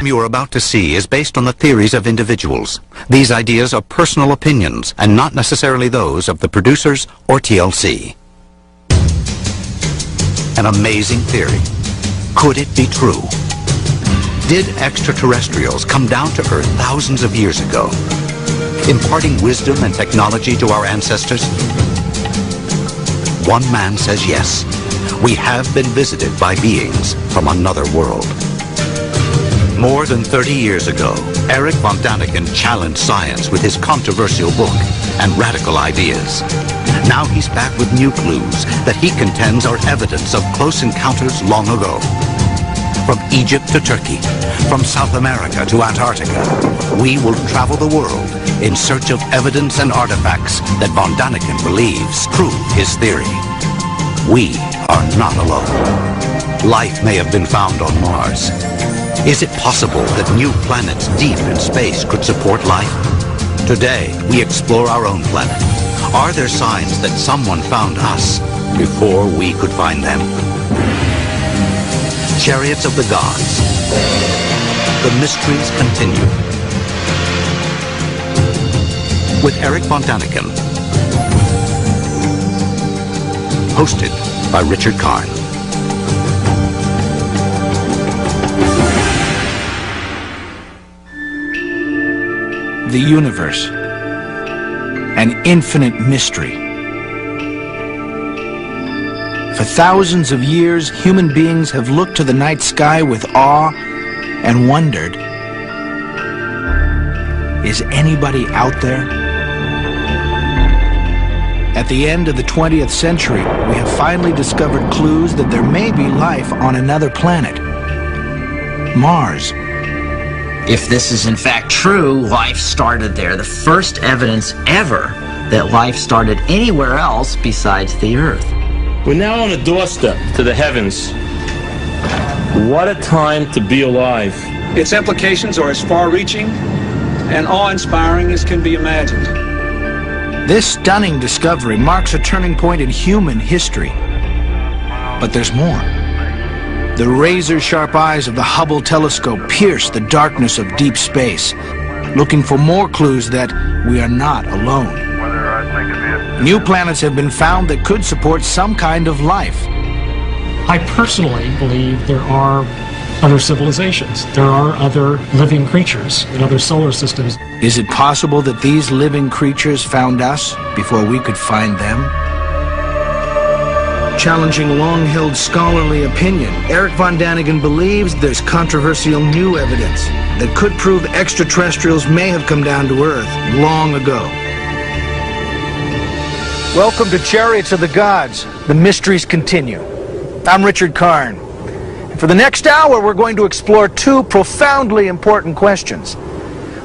you are about to see is based on the theories of individuals. These ideas are personal opinions and not necessarily those of the producers or TLC. An amazing theory. Could it be true? Did extraterrestrials come down to Earth thousands of years ago, imparting wisdom and technology to our ancestors? One man says yes. We have been visited by beings from another world. More than 30 years ago, Erich von Däniken challenged science with his controversial book and radical ideas. Now he's back with new clues that he contends are evidence of close encounters long ago. From Egypt to Turkey, from South America to Antarctica, we will travel the world in search of evidence and artifacts that von Däniken believes prove his theory. We are not alone. Life may have been found on Mars. Is it possible that new planets deep in space could support life? Today, we explore our own planet. Are there signs that someone found us before we could find them? Chariots of the Gods. The mysteries continue. With Erich von Däniken. Hosted by Richard Karn. The universe. An infinite mystery. For thousands of years, human beings have looked to the night sky with awe and wondered, is anybody out there? At the end of the 20th century, we have finally discovered clues that there may be life on another planet, Mars. If this is in fact true, life started there. The first evidence ever that life started anywhere else besides the Earth. We're now on the doorstep to the heavens. What a time to be alive. Its implications are as far-reaching and awe-inspiring as can be imagined. This stunning discovery marks a turning point in human history. But there's more. The razor-sharp eyes of the Hubble telescope pierce the darkness of deep space, looking for more clues that we are not alone. New planets have been found that could support some kind of life. I personally believe there are other civilizations. There are other living creatures in other solar systems. Is it possible that these living creatures found us before we could find them? Challenging long-held scholarly opinion, Erich von Däniken believes there's controversial new evidence that could prove extraterrestrials may have come down to Earth long ago. Welcome to Chariots of the Gods. The mysteries continue. I'm Richard Karn. And for the next hour, we're going to explore two profoundly important questions.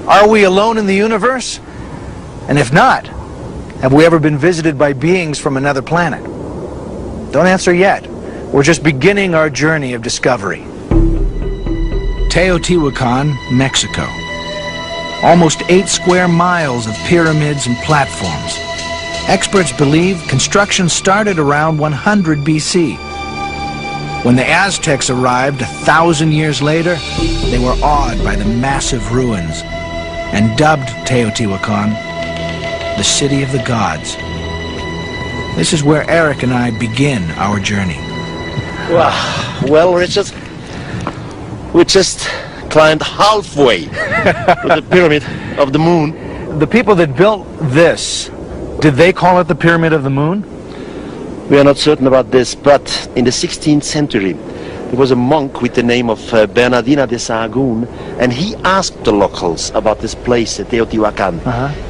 Are we alone in the universe? And if not, have we ever been visited by beings from another planet? Don't answer yet. We're just beginning our journey of discovery. Teotihuacan, Mexico. Almost 8 square miles of pyramids and platforms. Experts believe construction started around 100 BC. When the Aztecs arrived 1,000 years later, they were awed by the massive ruins and dubbed Teotihuacan the City of the Gods. This is where Eric and I begin our journey. Well, Richard, we just climbed halfway to the Pyramid of the Moon. The people that built this, did they call it the Pyramid of the Moon? We are not certain about this, but in the 16th century, there was a monk with the name of Bernardino de Sahagún, and he asked the locals about this place, Teotihuacan.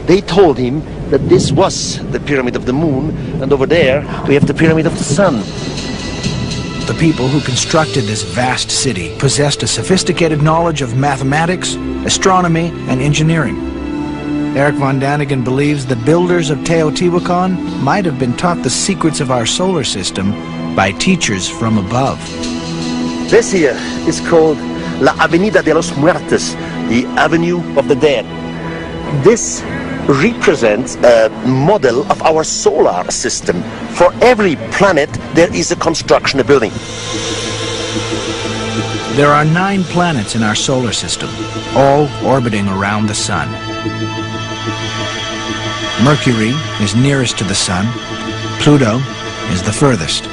They told him that this was the Pyramid of the Moon, and over there we have the Pyramid of the Sun. The people who constructed this vast city possessed a sophisticated knowledge of mathematics, astronomy, and engineering. Erich von Däniken believes the builders of Teotihuacan might have been taught the secrets of our solar system by teachers from above. This here is called La Avenida de los Muertos, the Avenue of the Dead. This represents a model of our solar system. For every planet, there is a construction, a building. There are 9 planets in our solar system, all orbiting around the sun. Mercury is nearest to the sun. Pluto is the furthest.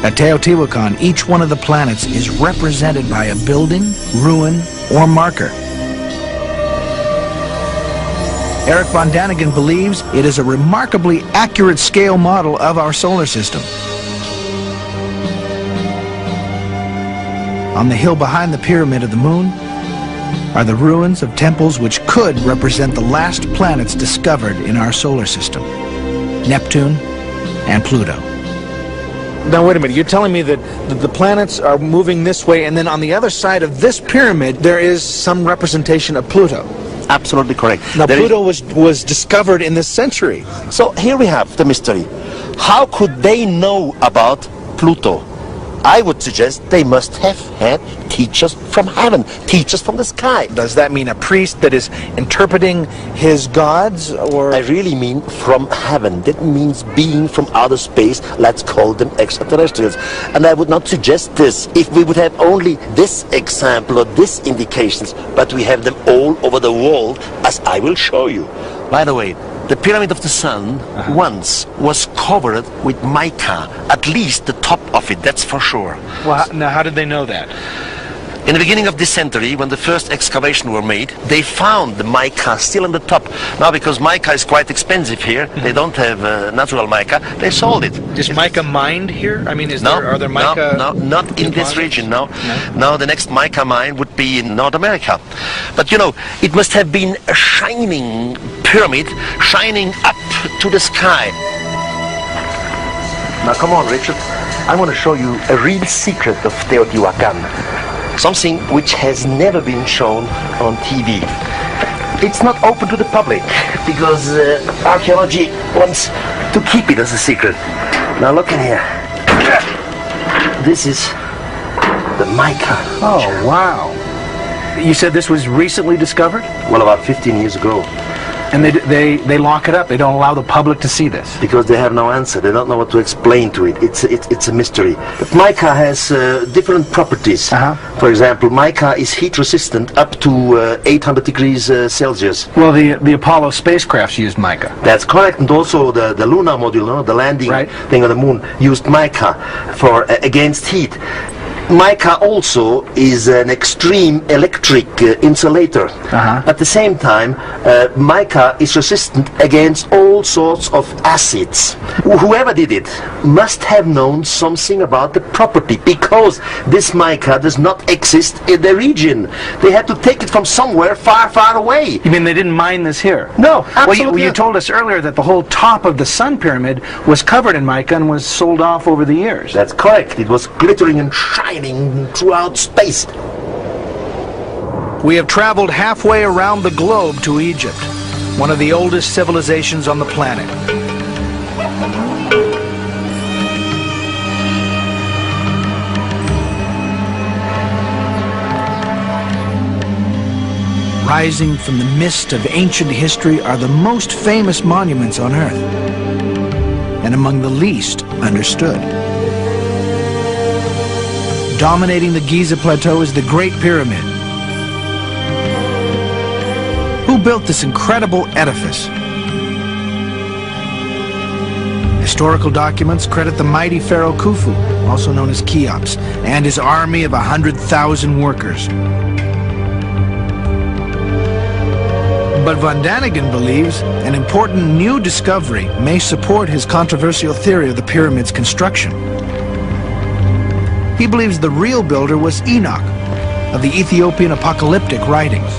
At Teotihuacan, each one of the planets is represented by a building, ruin, or marker. Erich von Däniken believes it is a remarkably accurate scale model of our solar system. On the hill behind the Pyramid of the Moon are the ruins of temples which could represent the last planets discovered in our solar system, Neptune and Pluto. Now wait a minute, you're telling me that the planets are moving this way, and then on the other side of this pyramid there is some representation of Pluto. Absolutely correct. Now Pluto was discovered in this century. So here we have the mystery. How could they know about Pluto? I would suggest they must have had teachers from heaven, teachers from the sky. Does that mean a priest that is interpreting his gods, or? I really mean from heaven. That means being from outer space. Let's call them extraterrestrials. And I would not suggest this if we would have only this example or this indications, but we have them all over the world, as I will show you. By the way, the Pyramid of the Sun once was covered with mica, at least the top of it, that's for sure. Well, now how did they know that? In the beginning of this century, when the first excavations were made, they found the mica still on the top. Now, because mica is quite expensive here, they don't have natural mica, they sold it. Is mica mined here? I mean, are there mica? No, not in this region, no. Now, the next mica mine would be in North America. But, you know, it must have been a shining pyramid, shining up to the sky. Now, come on, Richard. I want to show you a real secret of Teotihuacan. Something which has never been shown on TV. It's not open to the public because archaeology wants to keep it as a secret. Now look in here. This is the mica. Oh, wow. You said this was recently discovered? Well, about 15 years ago. And they lock it up. They don't allow the public to see this. Because they have no answer. They don't know what to explain to it. It's a mystery. But mica has different properties. For example, mica is heat resistant up to 800 degrees Celsius. Well, the Apollo spacecrafts used mica. That's correct. And also the lunar module, the landing thing on the moon, used mica for against heat. Mica also is an extreme electric insulator. At the same time, mica is resistant against all sorts of acids. Whoever did it must have known something about the property, because this mica does not exist in the region. They had to take it from somewhere far, far away. You mean they didn't mine this here? No, absolutely. Well, you told us earlier that the whole top of the Sun Pyramid was covered in mica and was sold off over the years. That's correct. It was glittering and shining throughout space. We have traveled halfway around the globe to Egypt, one of the oldest civilizations on the planet. Rising from the mist of ancient history are the most famous monuments on Earth, and among the least understood. Dominating the Giza Plateau is the Great Pyramid. Who built this incredible edifice? Historical documents credit the mighty pharaoh Khufu, also known as Cheops, and his army of 100,000 workers. But von Däniken believes an important new discovery may support his controversial theory of the pyramid's construction. He believes the real builder was Enoch, of the Ethiopian apocalyptic writings.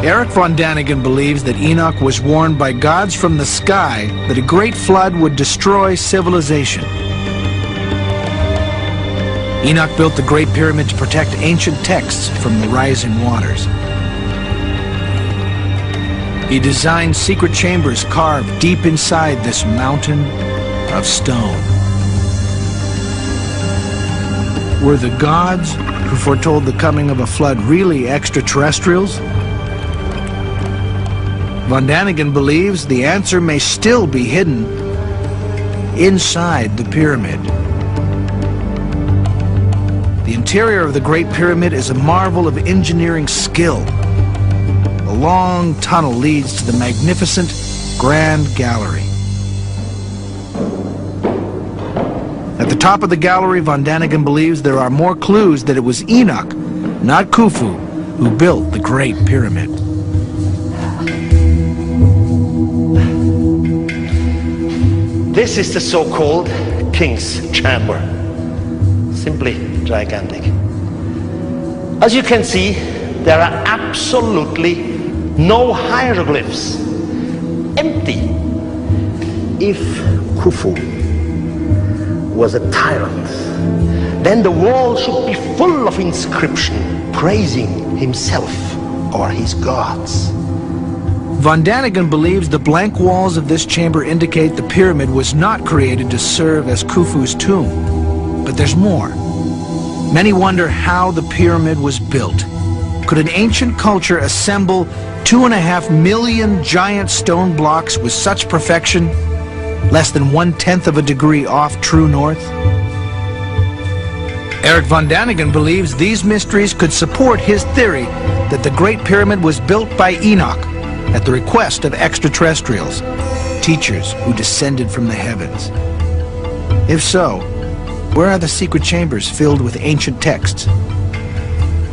Erich von Däniken believes that Enoch was warned by gods from the sky that a great flood would destroy civilization. Enoch built the Great Pyramid to protect ancient texts from the rising waters. He designed secret chambers carved deep inside this mountain of stone. Were the gods who foretold the coming of a flood really extraterrestrials? Von Däniken believes the answer may still be hidden inside the pyramid. the interior of the Great Pyramid is a marvel of engineering skill. A long tunnel leads to the magnificent Grand Gallery. At the top of the gallery, von Däniken believes there are more clues that it was Enoch, not Khufu, who built the Great Pyramid. This is the so-called King's Chamber. Simply gigantic. As you can see, there are absolutely no hieroglyphs. Empty. If Khufu was a tyrant, then the wall should be full of inscription praising himself or his gods. Von Däniken believes the blank walls of this chamber indicate the pyramid was not created to serve as Khufu's tomb. But there's more. Many wonder how the pyramid was built. Could an ancient culture assemble 2.5 million giant stone blocks with such perfection, less than 1/10 of a degree off true north? Erich von Däniken believes these mysteries could support his theory that the Great Pyramid was built by Enoch at the request of extraterrestrials, teachers who descended from the heavens. If so, where are the secret chambers filled with ancient texts?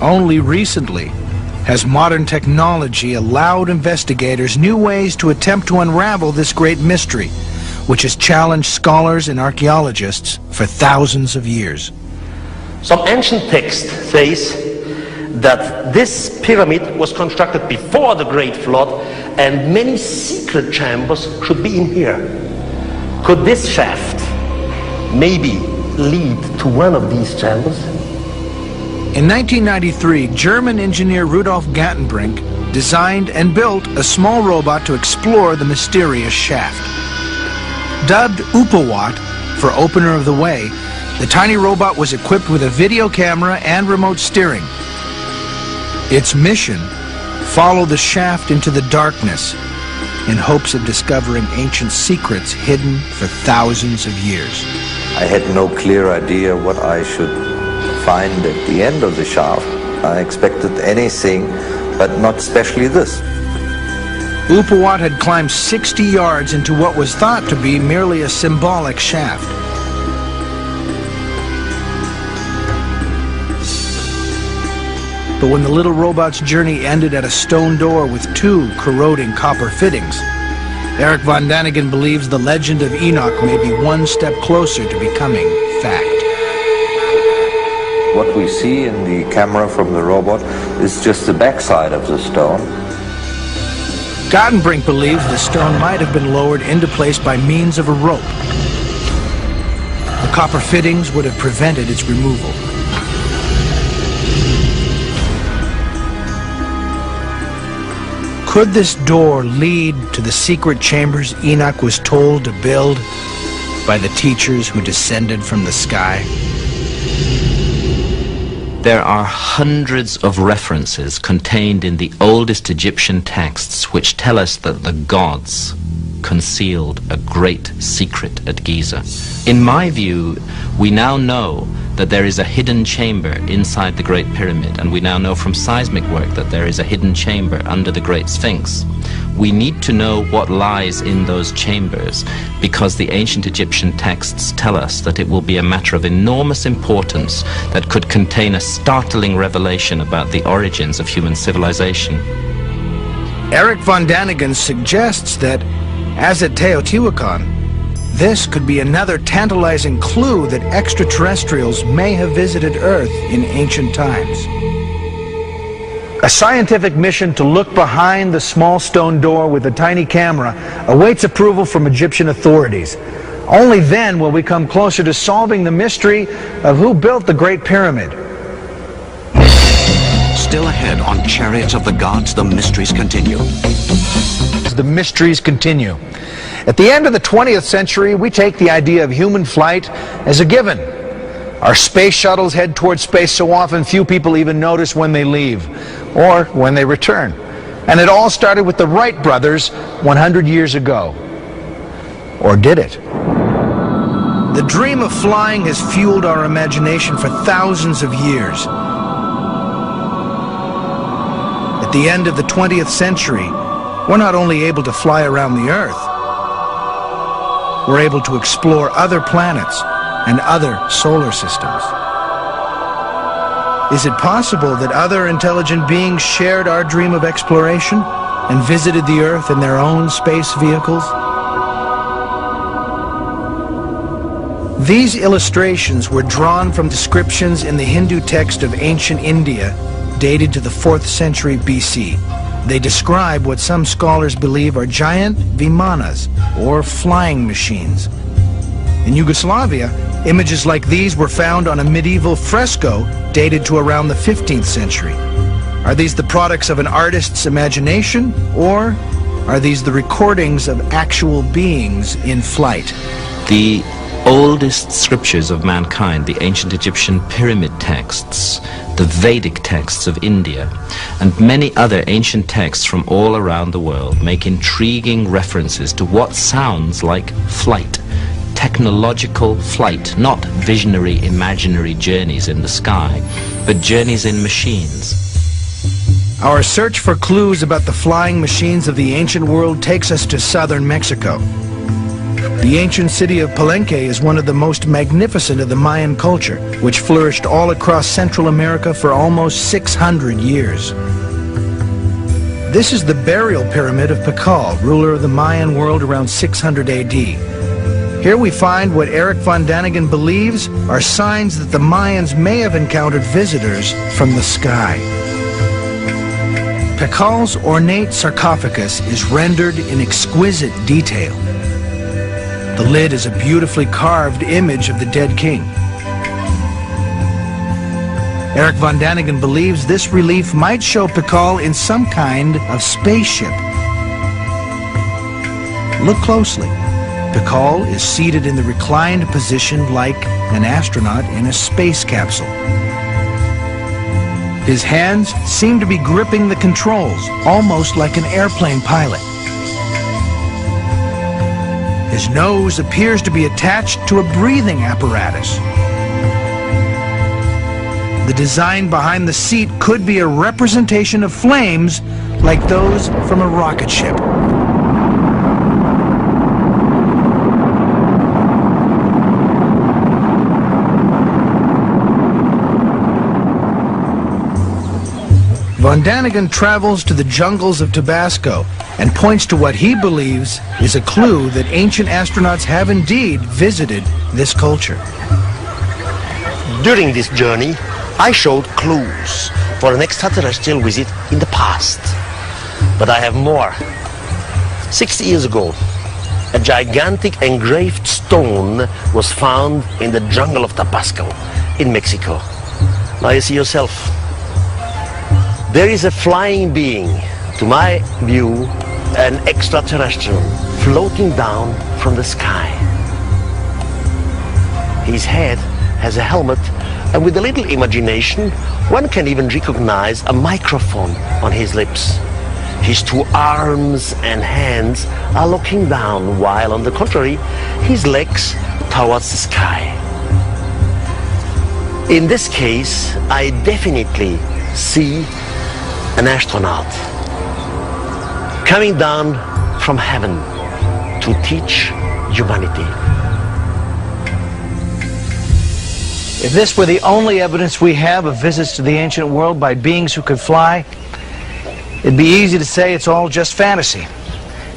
Only recently has modern technology allowed investigators new ways to attempt to unravel this great mystery, which has challenged scholars and archaeologists for thousands of years. Some ancient text says that this pyramid was constructed before the Great Flood and many secret chambers should be in here. Could this shaft maybe lead to one of these chambers? In 1993, German engineer Rudolf Gantenbrink designed and built a small robot to explore the mysterious shaft. Dubbed UPAWAT for Opener of the Way, the tiny robot was equipped with a video camera and remote steering. Its mission, follow the shaft into the darkness in hopes of discovering ancient secrets hidden for thousands of years. I had no clear idea what I should find at the end of the shaft. I expected anything, but not especially this. UPAWAT had climbed 60 yards into what was thought to be merely a symbolic shaft. But when the little robot's journey ended at a stone door with 2 corroding copper fittings, Erich von Däniken believes the legend of Enoch may be one step closer to becoming fact. What we see in the camera from the robot is just the backside of the stone. Gantenbrink believes the stone might have been lowered into place by means of a rope. The copper fittings would have prevented its removal. Could this door lead to the secret chambers Enoch was told to build by the teachers who descended from the sky? There are hundreds of references contained in the oldest Egyptian texts which tell us that the gods concealed a great secret at Giza. In my view, we now know that there is a hidden chamber inside the Great Pyramid, and we now know from seismic work that there is a hidden chamber under the Great Sphinx. We need to know what lies in those chambers, because the ancient Egyptian texts tell us that it will be a matter of enormous importance that could contain a startling revelation about the origins of human civilization. Erich von Däniken suggests that, as at Teotihuacan, this could be another tantalizing clue that extraterrestrials may have visited Earth in ancient times. A scientific mission to look behind the small stone door with a tiny camera awaits approval from Egyptian authorities. Only then will we come closer to solving the mystery of who built the Great Pyramid. Still ahead on Chariots of the Gods, the mysteries continue. The mysteries continue. At the end of the 20th century, we take the idea of human flight as a given. Our space shuttles head towards space so often few people even notice when they leave or when they return. And it all started with the Wright brothers 100 years ago. Or did it? The The dream of flying has fueled our imagination for thousands of years. At the end of the 20th century, we're not only able to fly around the Earth, we're able to explore other planets and other solar systems. Is it possible that other intelligent beings shared our dream of exploration and visited the Earth in their own space vehicles? These illustrations were drawn from descriptions in the Hindu text of ancient India, dated to the 4th century BC. They describe what some scholars believe are giant vimanas, or flying machines. In Yugoslavia, images like these were found on a medieval fresco dated to around the 15th century. Are these the products of an artist's imagination, or are these the recordings of actual beings in flight? The oldest scriptures of mankind, the ancient Egyptian pyramid texts, the Vedic texts of India, and many other ancient texts from all around the world make intriguing references to what sounds like flight. Technological flight, not visionary, imaginary journeys in the sky, but journeys in machines. Our search for clues about the flying machines of the ancient world takes us to southern Mexico. The ancient city of Palenque is one of the most magnificent of the Mayan culture, which flourished all across Central America for almost 600 years. This is the burial pyramid of Tikal, ruler of the Mayan world around 600 AD. Here we find what Erich von Däniken believes are signs that the Mayans may have encountered visitors from the sky. Tikal's ornate sarcophagus is rendered in exquisite detail. The lid is a beautifully carved image of the dead king. Erich von Däniken believes this relief might show Tikal in some kind of spaceship. Look closely. Tikal is seated in the reclined position like an astronaut in a space capsule. His hands seem to be gripping the controls, almost like an airplane pilot. His nose appears to be attached to a breathing apparatus. The design behind the seat could be a representation of flames like those from a rocket ship. Von Däniken travels to the jungles of Tabasco and points to what he believes is a clue that ancient astronauts have indeed visited this culture. During this journey, I showed clues for an extraterrestrial visit in the past. But I have more. 60 years ago, a gigantic engraved stone was found in the jungle of Tabasco in Mexico. Now you see yourself. There is a flying being, to my view, an extraterrestrial, floating down from the sky. His head has a helmet, and with a little imagination, one can even recognize a microphone on his lips. His two arms and hands are looking down, while on the contrary, his legs towards the sky. In this case, I definitely see an astronaut coming down from heaven to teach humanity. If this were the only evidence we have of visits to the ancient world by beings who could fly, it'd be easy to say it's all just fantasy.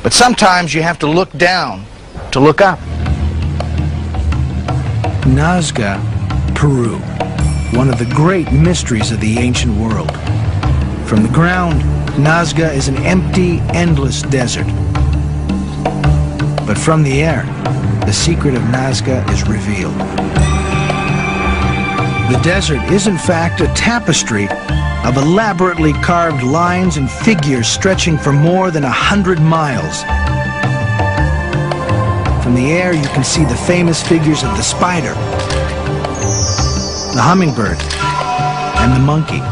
But sometimes you have to look down to look up. Nazca, Peru, one of the great mysteries of the ancient world. From the ground, Nazca is an empty, endless desert. But from the air, the secret of Nazca is revealed. The desert is in fact a tapestry of elaborately carved lines and figures stretching for more than 100 miles. From the air you can see the famous figures of the spider, the hummingbird, and the monkey.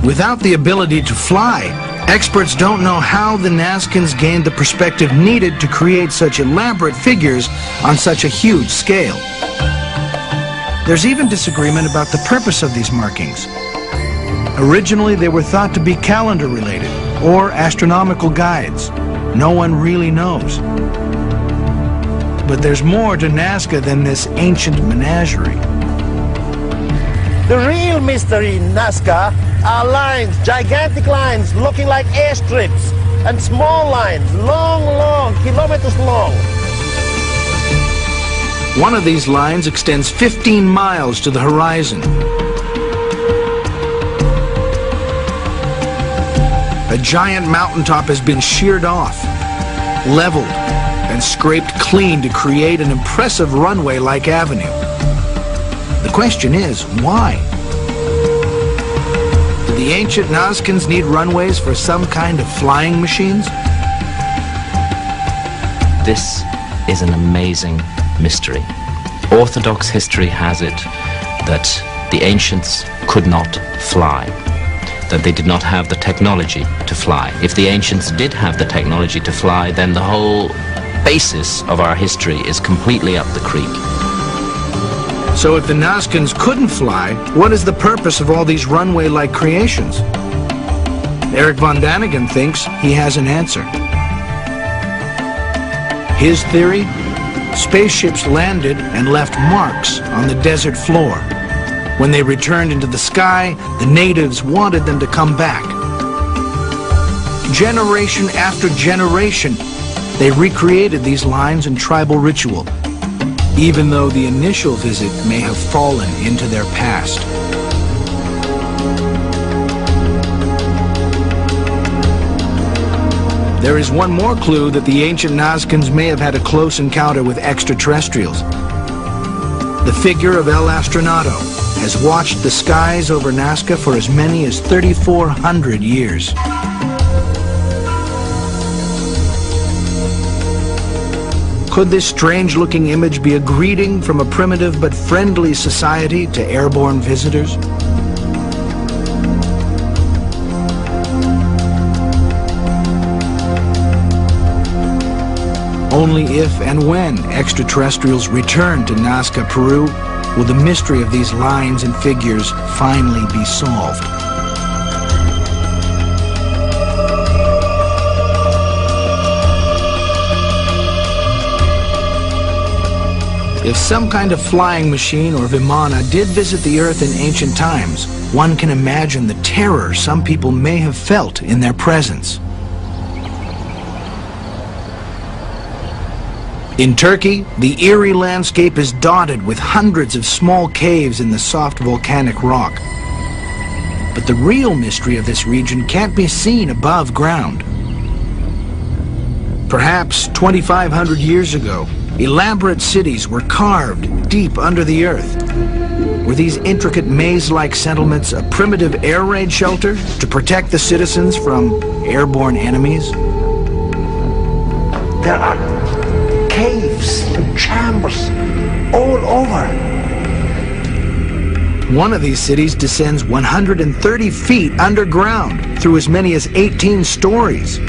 Without the ability to fly, Experts don't know how the Nazcans gained the perspective needed to create such elaborate figures on such a huge scale. There's even disagreement about the purpose of these markings. Originally, they were thought to be calendar-related or astronomical guides. No one really knows. But there's more to Nazca than this ancient menagerie. The real mystery in Nazca are lines, gigantic lines looking like airstrips, and small lines, long, kilometers long. One of these lines extends 15 miles to the horizon. A giant mountaintop has been sheared off, leveled, and scraped clean to create an impressive runway-like avenue. The question is, why? Did the ancient Nazcans need runways for some kind of flying machines? This is an amazing mystery. Orthodox history has it that the ancients could not fly, that they did not have the technology to fly. If the ancients did have the technology to fly, then the whole basis of our history is completely up the creek. So if the Nazcans couldn't fly, what is the purpose of all these runway-like creations? Erich von Däniken thinks he has an answer. His theory? Spaceships landed and left marks on the desert floor. When they returned into the sky, the natives wanted them to come back. Generation after generation, they recreated these lines in tribal ritual, even though the initial visit may have fallen into their past. There is one more clue that the ancient Nazcans may have had a close encounter with extraterrestrials. The figure of El Astronato has watched the skies over Nazca for as many as 3,400 years. Could this strange-looking image be a greeting from a primitive but friendly society to airborne visitors? Only if and when extraterrestrials return to Nazca, Peru, will the mystery of these lines and figures finally be solved. If some kind of flying machine or Vimana did visit the Earth in ancient times, one can imagine the terror some people may have felt in their presence. In Turkey, the eerie landscape is dotted with hundreds of small caves in the soft volcanic rock. But the real mystery of this region can't be seen above ground. Perhaps 2,500 years ago, elaborate cities were carved deep under the earth. Were these intricate maze-like settlements a primitive air raid shelter to protect the citizens from airborne enemies? There are caves and chambers all over. One of these cities descends 130 feet underground through as many as 18 stories.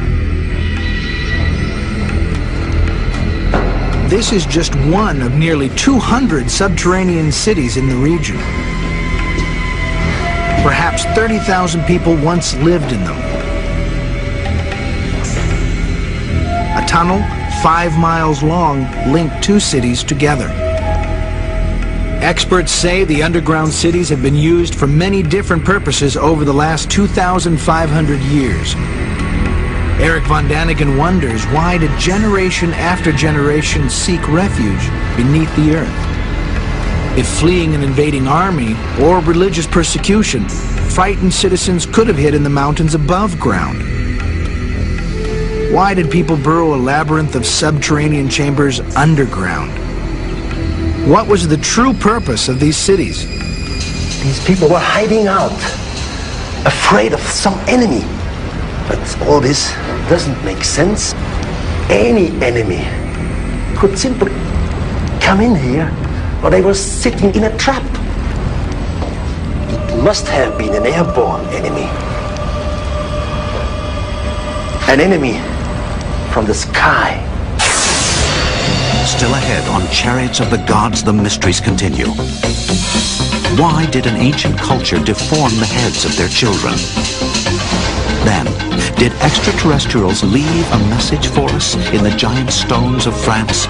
This is just one of nearly 200 subterranean cities in the region. Perhaps 30,000 people once lived in them. A tunnel 5 miles long linked two cities together. Experts say the underground cities have been used for many different purposes over the last 2,500 years. Erich von Däniken wonders, why did generation after generation seek refuge beneath the earth? If fleeing an invading army or religious persecution, frightened citizens could have hid in the mountains above ground. Why did people burrow a labyrinth of subterranean chambers underground? What was the true purpose of these cities? These people were hiding out, afraid of some enemy. But all this doesn't make sense. Any enemy could simply come in here, or they were sitting in a trap. It must have been an airborne enemy. an enemy from the sky. Still ahead on Chariots of the Gods, the mysteries continue. Why did an ancient culture deform the heads of their children? Then, did extraterrestrials leave a message for us in the giant stones of France?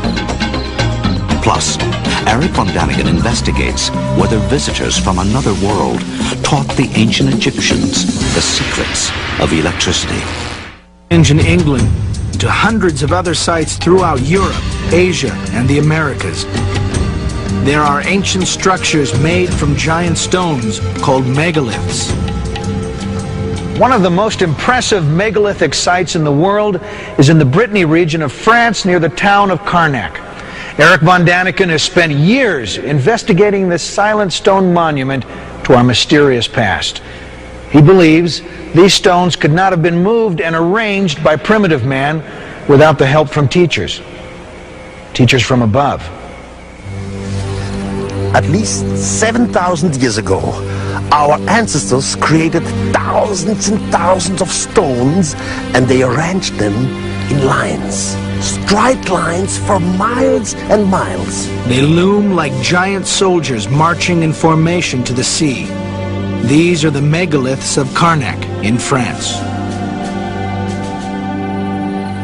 Plus, Erich von Däniken investigates whether visitors from another world taught the ancient Egyptians the secrets of electricity. In England, to hundreds of other sites throughout Europe, Asia, and the Americas. There are ancient structures made from giant stones called megaliths. One of the most impressive megalithic sites in the world is in the Brittany region of France near the town of Carnac. Erich von Däniken has spent years investigating this silent stone monument to our mysterious past. He believes these stones could not have been moved and arranged by primitive man without the help from teachers. Teachers from above. At least 7,000 years ago, our ancestors created thousands and thousands of stones, and they arranged them in lines, straight lines for miles and miles. They loom like giant soldiers marching in formation to the sea. These are the megaliths of Carnac in France.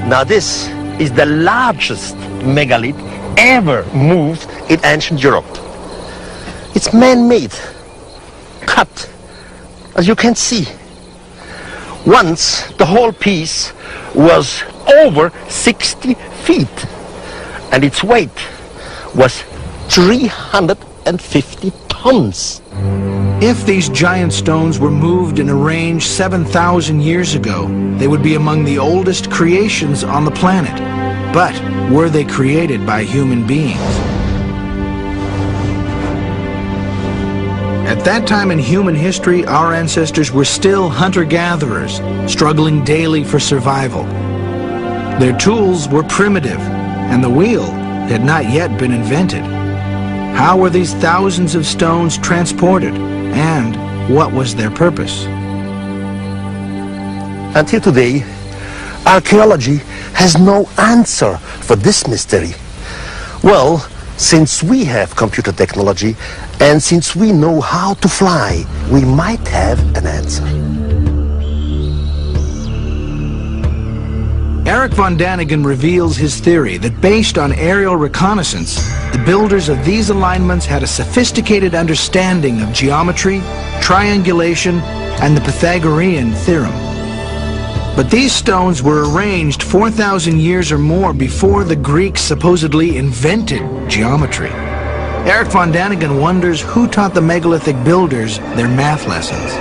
Now this is the largest megalith ever moved in ancient Europe. It's man-made, cut, as you can see. Once the whole piece was over 60 feet, and its weight was 350 tons. If these giant stones were moved and arranged 7,000 years ago, they would be among the oldest creations on the planet. But were they created by human beings? At that time in human history, our ancestors were still hunter-gatherers, struggling daily for survival. Their tools were primitive, and the wheel had not yet been invented. How were these thousands of stones transported, and what was their purpose? Until today, archaeology has no answer for this mystery. Well, since we have computer technology, and since we know how to fly, we might have an answer. Erich von Däniken reveals his theory that based on aerial reconnaissance, the builders of these alignments had a sophisticated understanding of geometry, triangulation, and the Pythagorean theorem. But these stones were arranged 4,000 years or more before the Greeks supposedly invented geometry. Erich von Däniken wonders who taught the megalithic builders their math lessons.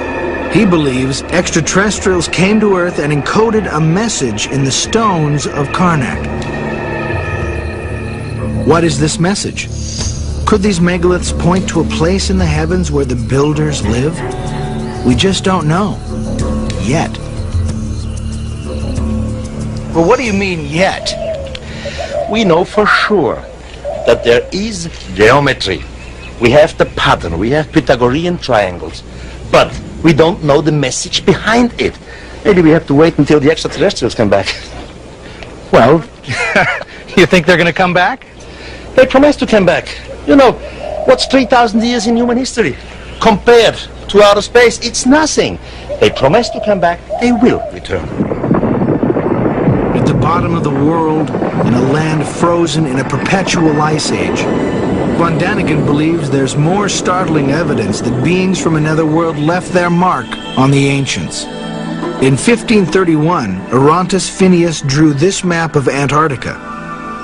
He believes extraterrestrials came to Earth and encoded a message in the stones of Carnac. What is this message? Could these megaliths point to a place in the heavens where the builders lived? We just don't know. Yet. Well, what do you mean, yet? We know for sure that there is geometry. We have the pattern, we have Pythagorean triangles, but we don't know the message behind it. Maybe we have to wait until the extraterrestrials come back. Well, you think they're going to come back? They promised to come back. You know, what's 3,000 years in human history? Compared to outer space, it's nothing. They promised to come back, they will return. At the bottom of the world, in a land frozen in a perpetual ice age, von Däniken believes there's more startling evidence that beings from another world left their mark on the ancients. In 1531, Orontes Phineas drew this map of Antarctica.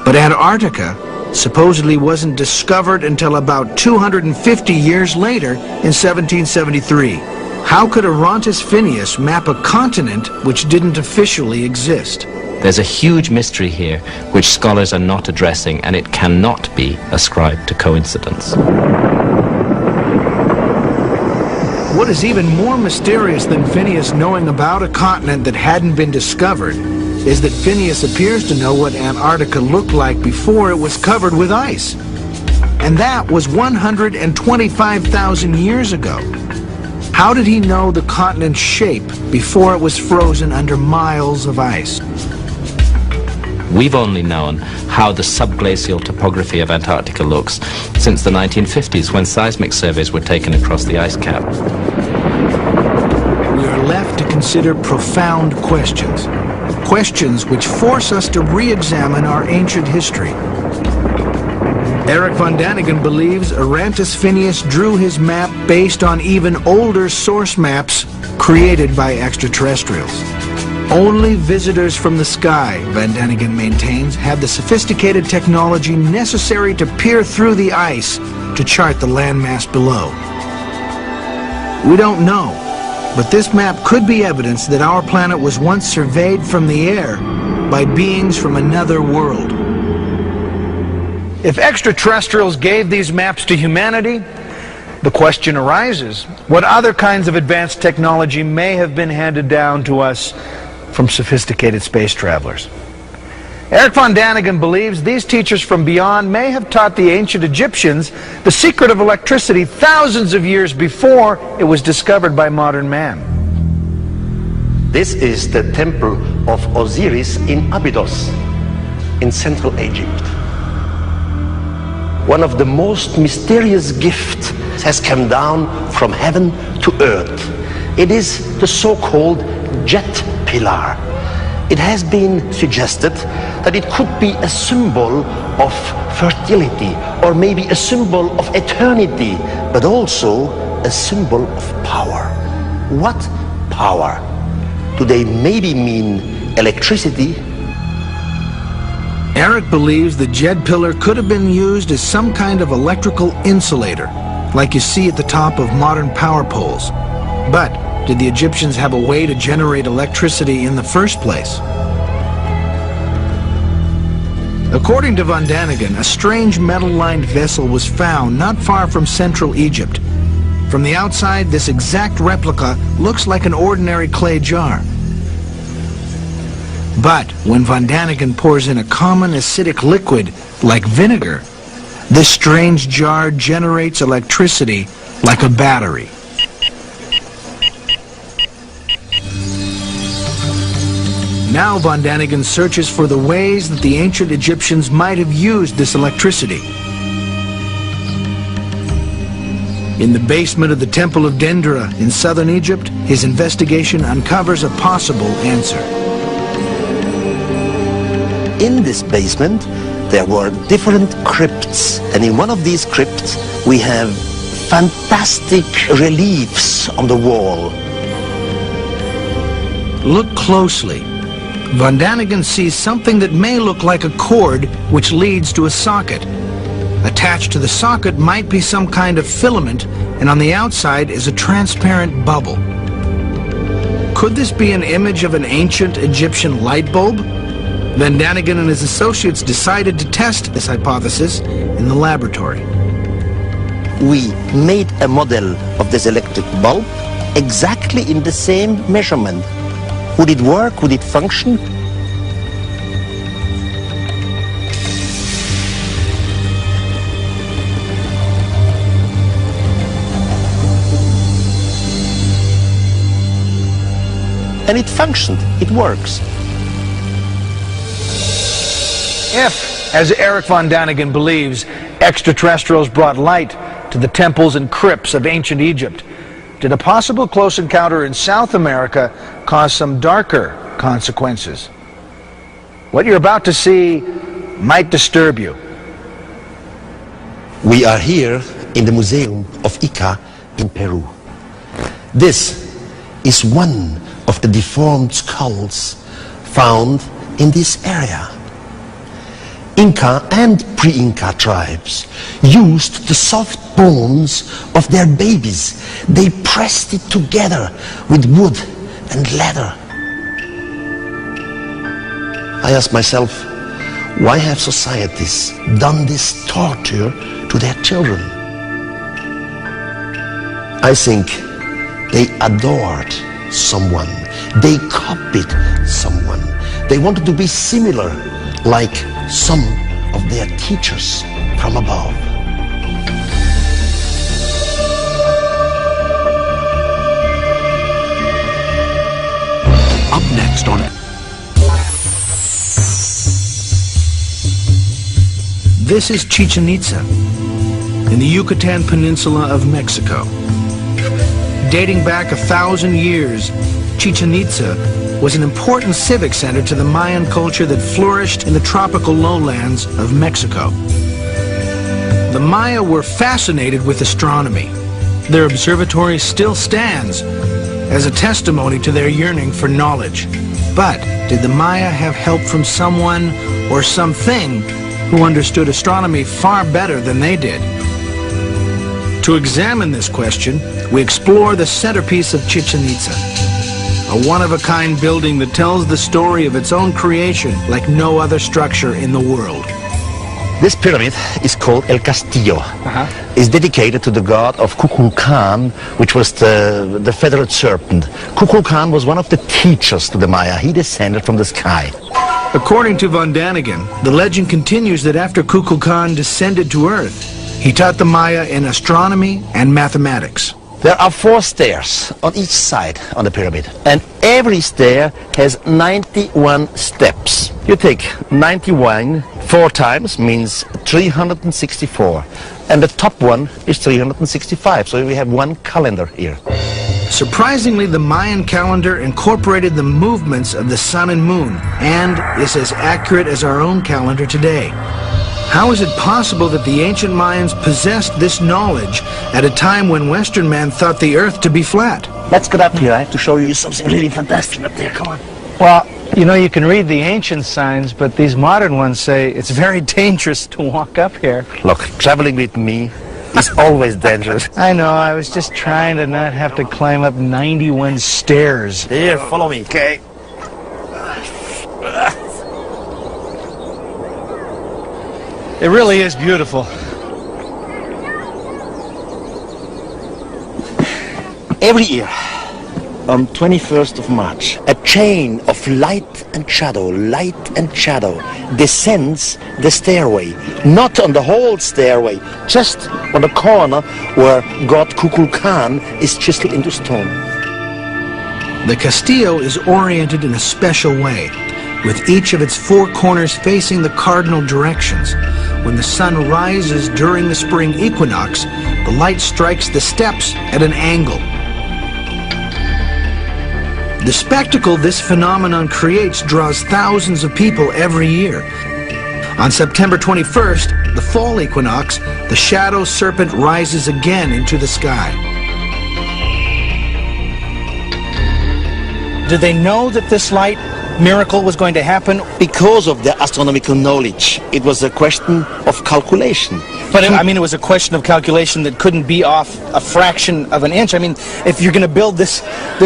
But Antarctica supposedly wasn't discovered until about 250 years later in 1773. How could Orontes Phineas map a continent which didn't officially exist? There's a huge mystery here which scholars are not addressing, and it cannot be ascribed to coincidence. What is even more mysterious than Phineas knowing about a continent that hadn't been discovered is that Phineas appears to know what Antarctica looked like before it was covered with ice. And that was 125,000 years ago. How did he know the continent's shape before it was frozen under miles of ice? We've only known how the subglacial topography of Antarctica looks since the 1950s, when seismic surveys were taken across the ice cap. We are left to consider profound questions. Questions which force us to re-examine our ancient history. Erich von Däniken believes Arantes Phineas drew his map based on even older source maps created by extraterrestrials. Only visitors from the sky, Von Däniken maintains, have the sophisticated technology necessary to peer through the ice to chart the landmass below. We don't know, but this map could be evidence that our planet was once surveyed from the air by beings from another world. If extraterrestrials gave these maps to humanity, the question arises, what other kinds of advanced technology may have been handed down to us from sophisticated space travelers? Erich von Däniken believes these teachers from beyond may have taught the ancient Egyptians the secret of electricity thousands of years before it was discovered by modern man. This is the temple of Osiris in Abydos, in Central Egypt. One of the most mysterious gifts has come down from heaven to earth. It is the so-called jet pillar. It has been suggested that it could be a symbol of fertility, or maybe a symbol of eternity, but also a symbol of power. What power? Do they maybe mean electricity? Erich believes the jet pillar could have been used as some kind of electrical insulator, like you see at the top of modern power poles. But did the Egyptians have a way to generate electricity in the first place? According to von Däniken, a strange metal-lined vessel was found not far from central Egypt. From the outside, this exact replica looks like an ordinary clay jar. But when von Däniken pours in a common acidic liquid like vinegar, this strange jar generates electricity like a battery. Now von Däniken searches for the ways that the ancient Egyptians might have used this electricity. In the basement of the Temple of Dendera in southern Egypt, his investigation uncovers a possible answer. In this basement, there were different crypts, and in one of these crypts, we have fantastic reliefs on the wall. Look closely. Von Däniken sees something that may look like a cord which leads to a socket. Attached to the socket might be some kind of filament, and on the outside is a transparent bubble. Could this be an image of an ancient Egyptian light bulb? Von Däniken and his associates decided to test this hypothesis in the laboratory. We made a model of this electric bulb exactly in the same measurement. Would it work? Would it function? And it functioned. It works. If, as Erich von Däniken believes, extraterrestrials brought light to the temples and crypts of ancient Egypt, did a possible close encounter in South America cause some darker consequences? What you're about to see might disturb you. We are here in the Museum of Ica in Peru. This is one of the deformed skulls found in this area. Inca and pre-Inca tribes used the soft bones of their babies. They pressed it together with wood and leather. I ask myself, why have societies done this torture to their children? I think they adored someone. They copied someone. They wanted to be similar, like some of their teachers from above. this is Chichén Itzá in the Yucatan Peninsula of Mexico. Dating back 1,000 years, Chichén Itzá was an important civic center to the Mayan culture that flourished in the tropical lowlands of Mexico. The Maya were fascinated with astronomy. Their observatory still stands as a testimony to their yearning for knowledge. But did the Maya have help from someone or something who understood astronomy far better than they did? To examine this question, we explore the centerpiece of Chichén Itzá, a one-of-a-kind building that tells the story of its own creation like no other structure in the world. This pyramid is called El Castillo. It's dedicated to the god of Kukulkan, which was the feathered serpent. Kukulkan was one of the teachers to the Maya. He descended from the sky. According to von Däniken, the legend continues that after Kukulkan descended to Earth, he taught the Maya in astronomy and mathematics. There are 4 stairs on each side on the pyramid, and every stair has 91 steps. You take 91 4 times means 364, and the top one is 365, so we have one calendar here. Surprisingly, the Mayan calendar incorporated the movements of the sun and moon and is as accurate as our own calendar today. How is it possible that the ancient Mayans possessed this knowledge at a time when Western man thought the Earth to be flat? Let's get up here. I have to show you something really fantastic up there. Come on. Well, you know, you can read the ancient signs, but these modern ones say it's very dangerous to walk up here. Look, traveling with me is always dangerous. I know, I was just trying to not have to climb up 91 stairs. Here, follow me. Okay. It really is beautiful. Every year, on 21st of March, a chain of light and shadow descends the stairway. Not on the whole stairway, just on the corner where god Kukulkan is chiseled into stone. The Castillo is oriented in a special way, with each of its 4 corners facing the cardinal directions. When the sun rises during the spring equinox, the light strikes the steps at an angle. The spectacle this phenomenon creates draws thousands of people every year. On September 21st, the fall equinox, the shadow serpent rises again into the sky. Did they know that this light miracle was going to happen? Because of the astronomical knowledge, it was a question of calculation. But I mean, it was a question of calculation that couldn't be off a fraction of an inch. I mean, if you're going to build this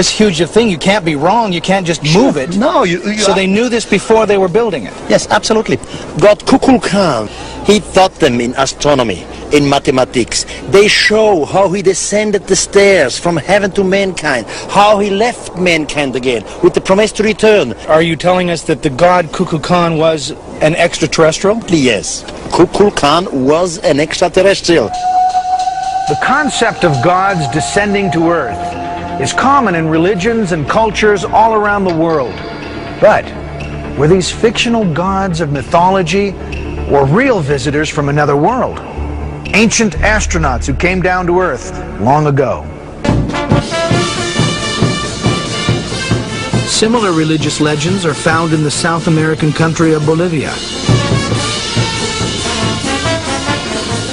huge thing, you can't be wrong. You can't just move it. No, so they knew this before they were building it. Yes, absolutely. God Kukulkan, he taught them in astronomy, in mathematics. They show how he descended the stairs from heaven to mankind, how he left mankind again with the promise to return. Are you telling us that the god Kukulkan was an extraterrestrial? Yes, Kukulkan was an extraterrestrial. The concept of gods descending to Earth is common in religions and cultures all around the world. But were these fictional gods of mythology or real visitors from another world? Ancient astronauts who came down to Earth long ago. Similar religious legends are found in the South American country of Bolivia.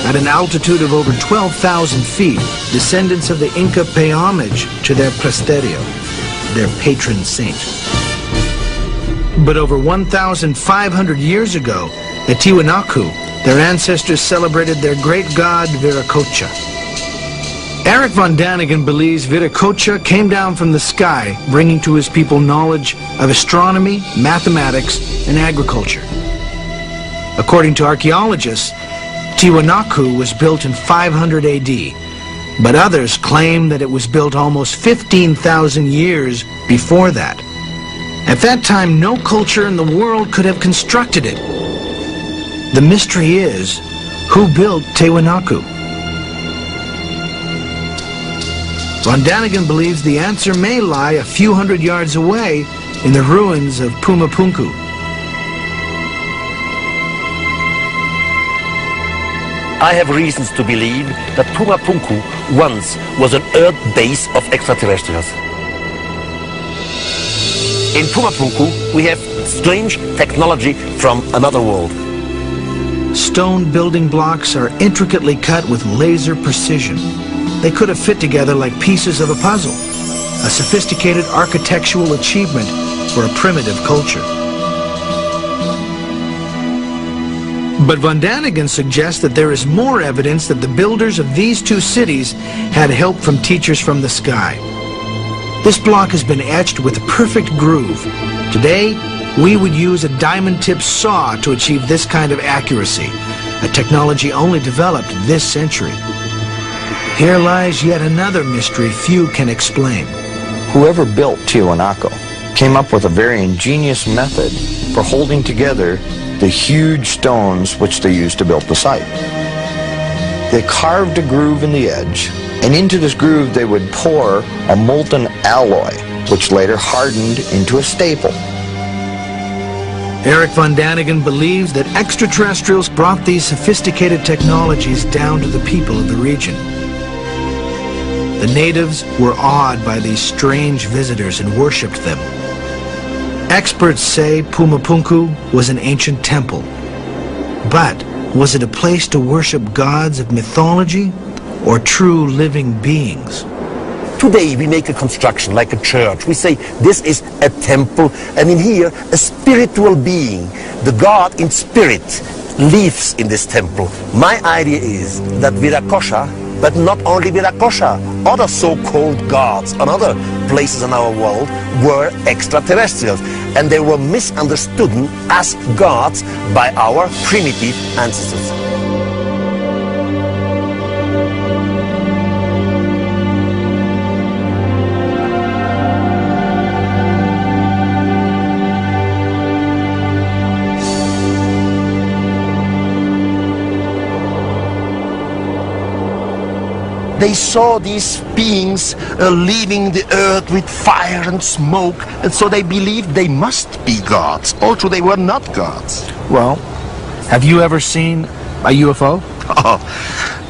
At an altitude of over 12,000 feet, descendants of the Inca pay homage to their presterio, their patron saint. But over 1,500 years ago, at Tiwanaku, their ancestors celebrated their great god Viracocha. Erich von Däniken believes Viracocha came down from the sky, bringing to his people knowledge of astronomy, mathematics, and agriculture. According to archaeologists, Tiwanaku was built in 500 AD, but others claim that it was built almost 15,000 years before that. At that time, no culture in the world could have constructed it. The mystery is, who built Tiwanaku? Von Däniken believes the answer may lie a few hundred yards away in the ruins of Pumapunku. I have reasons to believe that Pumapunku once was an Earth base of extraterrestrials. In Pumapunku, we have strange technology from another world. Stone building blocks are intricately cut with laser precision. They could have fit together like pieces of a puzzle, a sophisticated architectural achievement for a primitive culture. But von Däniken suggests that there is more evidence that the builders of these two cities had help from teachers from the sky. This block has been etched with a perfect groove. Today, we would use a diamond-tipped saw to achieve this kind of accuracy, a technology only developed this century. Here lies yet another mystery few can explain. Whoever built Tiwanaku came up with a very ingenious method for holding together the huge stones which they used to build the site. They carved a groove in the edge, and into this groove they would pour a molten alloy, which later hardened into a staple. Erich von Däniken believes that extraterrestrials brought these sophisticated technologies down to the people of the region. The natives were awed by these strange visitors and worshipped them. Experts say Pumapunku was an ancient temple. But was it a place to worship gods of mythology or true living beings? Today we make a construction like a church. We say this is a temple, and in here a spiritual being, the God in spirit, lives in this temple. My idea is that Virakosha, but not only Virakosha, other so-called gods on other places in our world were extraterrestrials, and they were misunderstood as gods by our primitive ancestors. They saw these beings leaving the earth with fire and smoke, and so they believed they must be gods, although they were not gods. Well, have you ever seen a UFO? Oh,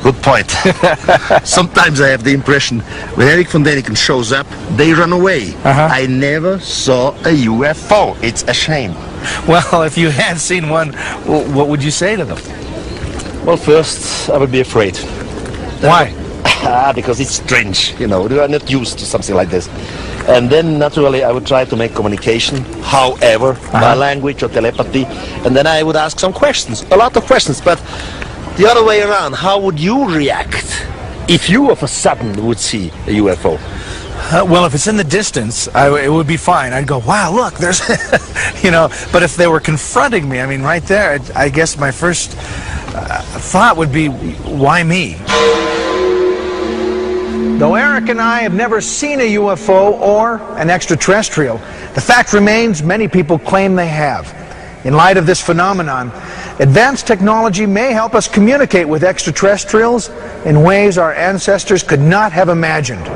good point. Sometimes I have the impression when Erich von Däniken shows up, they run away. I never saw a UFO. It's a shame. Well, if you had seen one, what would you say to them? Well, first, I would be afraid. Why? Because it's strange, you know, they are not used to something like this. And then, naturally, I would try to make communication, however, by language or telepathy, and then I would ask some questions, a lot of questions, but the other way around, how would you react if you of a sudden would see a UFO? Well, if it's in the distance, it would be fine. I'd go, wow, look, there's, you know, but if they were confronting me, I mean, right there, I guess my first thought would be, why me? Though Eric and I have never seen a UFO or an extraterrestrial, the fact remains many people claim they have. In light of this phenomenon, advanced technology may help us communicate with extraterrestrials in ways our ancestors could not have imagined.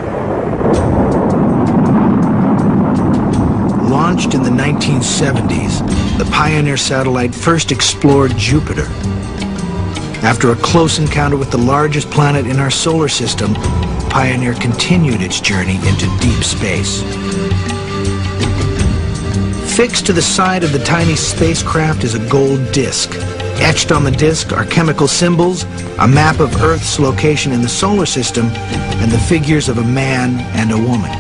Launched in the 1970s, the Pioneer satellite first explored Jupiter. After a close encounter with the largest planet in our solar system, Pioneer continued its journey into deep space. Fixed to the side of the tiny spacecraft is a gold disc. Etched on the disc are chemical symbols, a map of Earth's location in the solar system, and the figures of a man and a woman.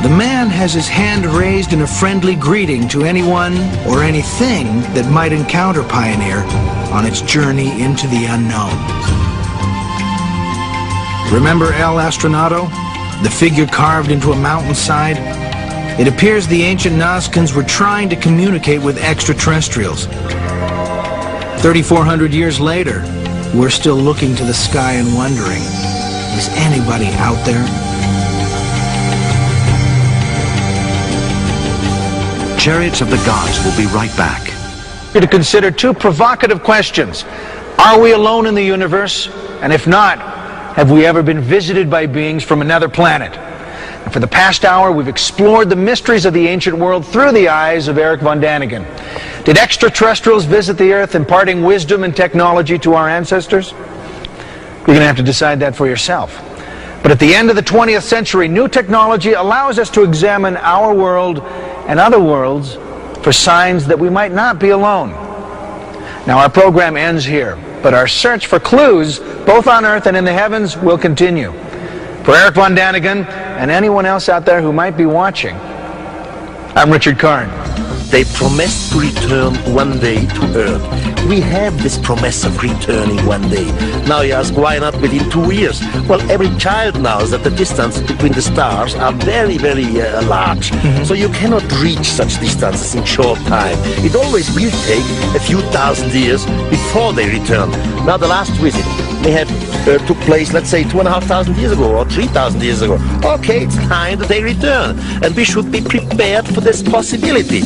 The man has his hand raised in a friendly greeting to anyone or anything that might encounter Pioneer on its journey into the unknown. Remember El Astronato? The figure carved into a mountainside? It appears the ancient Nazcans were trying to communicate with extraterrestrials. 3,400 years later, we're still looking to the sky and wondering, is anybody out there? Chariots of the Gods will be right back. To consider two provocative questions. Are we alone in the universe? And if not, have we ever been visited by beings from another planet? For the past hour, we've explored the mysteries of the ancient world through the eyes of Erich von Däniken. Did extraterrestrials visit the Earth, imparting wisdom and technology to our ancestors? You're going to have to decide that for yourself. But at the end of the 20th century, new technology allows us to examine our world and other worlds for signs that we might not be alone. Now, our program ends here, but our search for clues, both on Earth and in the heavens, will continue. For Erich von Däniken and anyone else out there who might be watching, I'm Richard Karn. They promised to return one day to Earth. We have this promise of returning one day. Now you ask, why not within 2 years? Well, every child knows that the distance between the stars are very, very large. So you cannot reach such distances in short time. It always will take a few thousand years before they return. Now the last visit may have took place, let's say, 2,500 years ago or 3,000 years ago. Okay, it's time that they return, and we should be prepared for this possibility.